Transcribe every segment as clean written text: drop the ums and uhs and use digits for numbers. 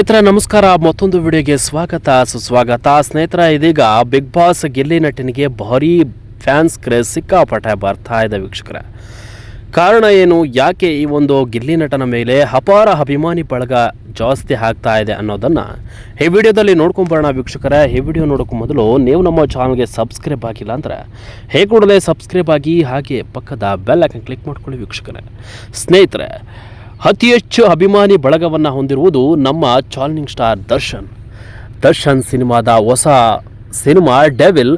ಸ್ನೇಹಿತರ ನಮಸ್ಕಾರ, ಮತ್ತೊಂದು ವಿಡಿಯೋಗೆ ಸುಸ್ವಾಗತ. ಸ್ನೇಹಿತರ, ಇದೀಗ ಬಿಗ್ ಬಾಸ್ ಗಿಲ್ಲಿ ನಟನಿಗೆ ಭಾರಿ ಫ್ಯಾನ್ಸ್ ಕ್ರೇಜ್ ಸಿಕ್ಕಾಪಟ್ಟೆ ಬರ್ತಾ ಇದೆ ವೀಕ್ಷಕರ. ಕಾರಣ ಏನು, ಯಾಕೆ ಈ ಒಂದು ಗಿಲ್ಲಿ ನಟನ ಮೇಲೆ ಅಪಾರ ಅಭಿಮಾನಿ ಬಳಗ ಜಾಸ್ತಿ ಆಗ್ತಾ ಇದೆ ಅನ್ನೋದನ್ನು ಈ ವಿಡಿಯೋದಲ್ಲಿ ನೋಡ್ಕೊಂಬರೋಣ ವೀಕ್ಷಕರೇ. ಈ ವಿಡಿಯೋ ನೋಡೋಕ್ಕೂ ಮೊದಲು ನೀವು ನಮ್ಮ ಚಾನಲ್ಗೆ ಸಬ್ಸ್ಕ್ರೈಬ್ ಆಗಿಲ್ಲ ಅಂದರೆ ಕೂಡಲೇ ಸಬ್ಸ್ಕ್ರೈಬ್ ಆಗಿ, ಹಾಗೆ ಪಕ್ಕದ ಬೆಲ್ ಐಕಾನ್ ಕ್ಲಿಕ್ ಮಾಡ್ಕೊಳ್ಳಿ ವೀಕ್ಷಕರೇ. ಸ್ನೇಹಿತರೆ, ಅತಿ ಹೆಚ್ಚು ಅಭಿಮಾನಿ ಬಳಗವನ್ನು ಹೊಂದಿರುವುದು ನಮ್ಮ ಚಾಲೆಂಜಿಂಗ್ ಸ್ಟಾರ್ ದರ್ಶನ್ ಸಿನಿಮಾದ ಹೊಸ ಸಿನಿಮಾ ಡೆವಿಲ್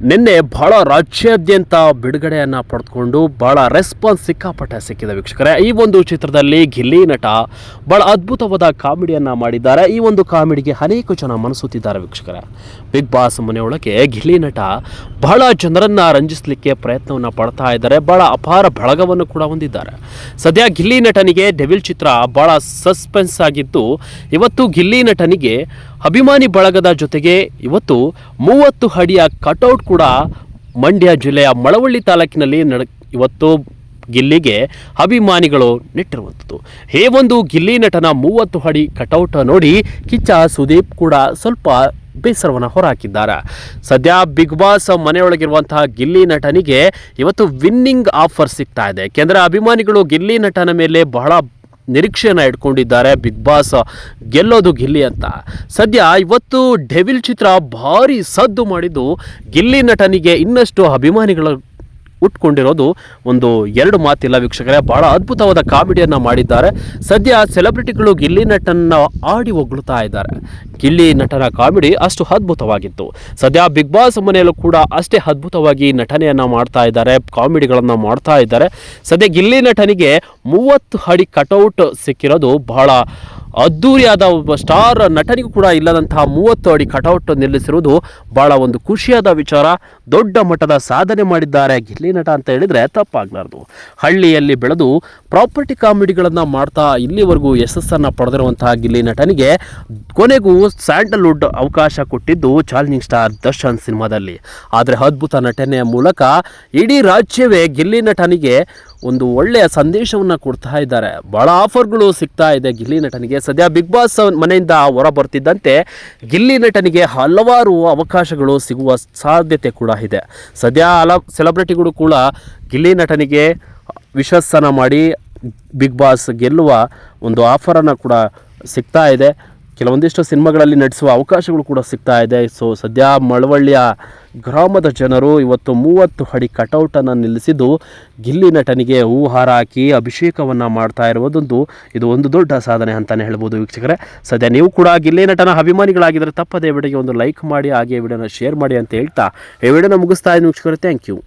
ನಿನ್ನೆ ಬಹಳ ರಾಜ್ಯಾದ್ಯಂತ ಬಿಡುಗಡೆಯನ್ನು ಪಡೆದುಕೊಂಡು ಬಹಳ ರೆಸ್ಪಾನ್ಸ್ ಸಿಕ್ಕಾಪಟ್ಟೆ ಸಿಕ್ಕಿದೆ ವೀಕ್ಷಕರೇ. ಈ ಒಂದು ಚಿತ್ರದಲ್ಲಿ ಗಿಲ್ಲಿ ನಟ ಬಹಳ ಅದ್ಭುತವಾದ ಕಾಮಿಡಿಯನ್ನು ಮಾಡಿದ್ದಾರೆ. ಈ ಒಂದು ಕಾಮಿಡಿಗೆ ಅನೇಕ ಜನ ಮನಸೂತಿದ್ದಾರೆ ವೀಕ್ಷಕರೇ. ಬಿಗ್ ಬಾಸ್ ಮನೆಯೊಳಗೆ ಗಿಲ್ಲಿ ನಟ ಬಹಳ ಜನರನ್ನು ರಂಜಿಸಲಿಕ್ಕೆ ಪ್ರಯತ್ನವನ್ನು ಪಡ್ತಾ ಇದ್ದಾರೆ. ಬಹಳ ಅಪಾರ ಬಳಗವನ್ನು ಕೂಡ ಹೊಂದಿದ್ದಾರೆ. ಸದ್ಯ ಗಿಲ್ಲಿ ನಟನಿಗೆ ಡೆವಿಲ್ ಚಿತ್ರ ಬಹಳ ಸಸ್ಪೆನ್ಸ್ ಆಗಿದ್ದು, ಇವತ್ತು ಗಿಲ್ಲಿ ನಟನಿಗೆ ಅಭಿಮಾನಿ ಬಳಗದ ಜೊತೆಗೆ ಇವತ್ತು 30 ಅಡಿಯ ಕಟೌಟ್ ಕೂಡ ಮಂಡ್ಯ ಜಿಲ್ಲೆಯ ಮಳವಳ್ಳಿ ತಾಲೂಕಿನಲ್ಲಿ ಇವತ್ತು ಗಿಲ್ಲಿಗೆ ಅಭಿಮಾನಿಗಳು ನೆಟ್ಟಿರುವಂಥದ್ದು. ಈ ಒಂದು ಗಿಲ್ಲಿ ನಟನ 30 ಅಡಿ ಕಟೌಟ್ ನೋಡಿ ಕಿಚ್ಚ ಸುದೀಪ್ ಕೂಡ ಸ್ವಲ್ಪ ಬೇಸರವನ್ನು ಹೊರಹಾಕಿದ್ದಾರೆ. ಸದ್ಯ ಬಿಗ್ ಬಾಸ್ ಮನೆಯೊಳಗಿರುವಂತಹ ಗಿಲ್ಲಿ ನಟನಿಗೆ ಇವತ್ತು ವಿನ್ನಿಂಗ್ ಆಫರ್ ಸಿಗ್ತಾ ಇದೆ. ಯಾಕೆಂದರೆ ಅಭಿಮಾನಿಗಳು ಗಿಲ್ಲಿ ನಟನ ಮೇಲೆ ಬಹಳ ನಿರೀಕ್ಷೆಯನ್ನು ಇಟ್ಕೊಂಡಿದ್ದಾರೆ. ಬಿಗ್ ಬಾಸ್ ಗೆಲ್ಲೋದು ಗಿಲ್ಲಿ ಅಂತ. ಸದ್ಯ ಇವತ್ತು ಡೆವಿಲ್ ಚಿತ್ರ ಭಾರಿ ಸದ್ದು ಮಾಡಿದ್ದು ಗಿಲ್ಲಿ ನಟನಿಗೆ ಇನ್ನಷ್ಟು ಅಭಿಮಾನಿಗಳು ಉಟ್ಕೊಂಡಿರೋದು ಒಂದು ಎರಡು ಮಾತಿಲ್ಲ ವೀಕ್ಷಕರೇ. ಬಹಳ ಅದ್ಭುತವಾದ ಕಾಮಿಡಿಯನ್ನು ಮಾಡಿದ್ದಾರೆ. ಸದ್ಯ ಸೆಲೆಬ್ರಿಟಿಗಳು ಗಿಲ್ಲಿ ನಟನ ಆಡಿ ಹೊಗಳುತ್ತಾ ಇದ್ದಾರೆ. ಗಿಲ್ಲಿ ನಟನ ಕಾಮಿಡಿ ಅಷ್ಟು ಅದ್ಭುತವಾಗಿತ್ತು. ಸದ್ಯ ಬಿಗ್ ಬಾಸ್ ಮನೆಯಲ್ಲೂ ಕೂಡ ಅಷ್ಟೇ ಅದ್ಭುತವಾಗಿ ನಟನೆಯನ್ನು ಮಾಡ್ತಾ ಇದ್ದಾರೆ, ಕಾಮಿಡಿಗಳನ್ನು ಮಾಡ್ತಾ ಇದ್ದಾರೆ. ಸದ್ಯ ಗಿಲ್ಲಿ ನಟನಿಗೆ 30 ಅಡಿ ಕಟೌಟ್ ಸಿಕ್ಕಿರೋದು ಬಹಳ ಅದ್ದೂರಿಯಾದ ಒಬ್ಬ ಸ್ಟಾರ್ ನಟನಿಗೂ ಕೂಡ ಇಲ್ಲದಂತಹ 30 ಅಡಿ ಕಟೌಟ್ ನಿಲ್ಲಿಸಿರುವುದು ಬಹಳ ಒಂದು ಖುಷಿಯಾದ ವಿಚಾರ. ದೊಡ್ಡ ಮಟ್ಟದ ಸಾಧನೆ ಮಾಡಿದ್ದಾರೆ ಗಿಲ್ಲಿ ನಟ ಅಂತ ಹೇಳಿದರೆ ತಪ್ಪಾಗಲಾರದು. ಹಳ್ಳಿಯಲ್ಲಿ ಬೆಳೆದು ಪ್ರಾಪರ್ಟಿ ಕಾಮಿಡಿಗಳನ್ನು ಮಾಡ್ತಾ ಇಲ್ಲಿವರೆಗೂ ಯಶಸ್ಸನ್ನು ಪಡೆದಿರುವಂತಹ ಗಿಲ್ಲಿ ನಟನಿಗೆ ಕೊನೆಗೂ ಸ್ಯಾಂಡಲ್ವುಡ್ ಅವಕಾಶ ಕೊಟ್ಟಿದ್ದು ಚಾಲೆಂಜಿಂಗ್ ಸ್ಟಾರ್ ದರ್ಶನ್ ಸಿನಿಮಾದಲ್ಲಿ. ಆದರೆ ಅದ್ಭುತ ನಟನೆಯ ಮೂಲಕ ಇಡೀ ರಾಜ್ಯವೇ ಗಿಲ್ಲಿ ನಟನಿಗೆ ಒಂದು ಒಳ್ಳೆಯ ಸಂದೇಶವನ್ನು ಕೊಡ್ತಾ ಇದ್ದಾರೆ. ಬಹಳ ಆಫರ್ಗಳು ಸಿಗ್ತಾ ಇದೆ ಗಿಲ್ಲಿ ನಟನಿಗೆ. ಸದ್ಯ ಬಿಗ್ ಬಾಸ್ ಮನೆಯಿಂದ ಹೊರ ಬರ್ತಿದ್ದಂತೆ ಗಿಲ್ಲಿ ನಟನಿಗೆ ಹಲವಾರು ಅವಕಾಶಗಳು ಸಿಗುವ ಸಾಧ್ಯತೆ ಕೂಡ ಇದೆ. ಸದ್ಯ ಸೆಲೆಬ್ರಿಟಿಗಳು ಕೂಡ ಗಿಲ್ಲಿ ನಟನಿಗೆ ವಿಶ್ವಾಸನ ಮಾಡಿ ಬಿಗ್ ಬಾಸ್ ಗೆಲ್ಲುವ ಒಂದು ಆಫರನ್ನು ಕೂಡ ಸಿಗ್ತಾ ಇದೆ. ಕೆಲವೊಂದಿಷ್ಟು ಸಿನಿಮಾಗಳಲ್ಲಿ ನಟಿಸುವ ಅವಕಾಶಗಳು ಕೂಡ ಸಿಗ್ತಾ ಇದೆ. ಸೊ ಸದ್ಯ ಮಳವಳ್ಳಿಯ ಗ್ರಾಮದ ಜನರು ಇವತ್ತು 30 ಅಡಿ ಕಟೌಟನ್ನು ನಿಲ್ಲಿಸಿದ್ದು ಗಿಲ್ಲಿ ನಟನಿಗೆ ಹೂಹಾರ ಹಾಕಿ ಅಭಿಷೇಕವನ್ನು ಮಾಡ್ತಾ ಇರುವುದೊಂದು ಇದು ಒಂದು ದೊಡ್ಡ ಸಾಧನೆ ಅಂತಲೇ ಹೇಳ್ಬೋದು ವೀಕ್ಷಕರೇ. ಸದ್ಯ ನೀವು ಕೂಡ ಗಿಲ್ಲಿ ನಟನ ಅಭಿಮಾನಿಗಳಾಗಿದ್ದರೆ ತಪ್ಪದೇ ವಿಡಿಯೋಗೆ ಒಂದು ಲೈಕ್ ಮಾಡಿ, ಹಾಗೆ ವಿಡಿಯೋನ ಶೇರ್ ಮಾಡಿ ಅಂತ ಹೇಳ್ತಾ ಈ ವಿಡಿಯೋನ ಮುಗಿಸ್ತಾ ಇದ್ದೀನಿ ವೀಕ್ಷಕರೇ. Thank you.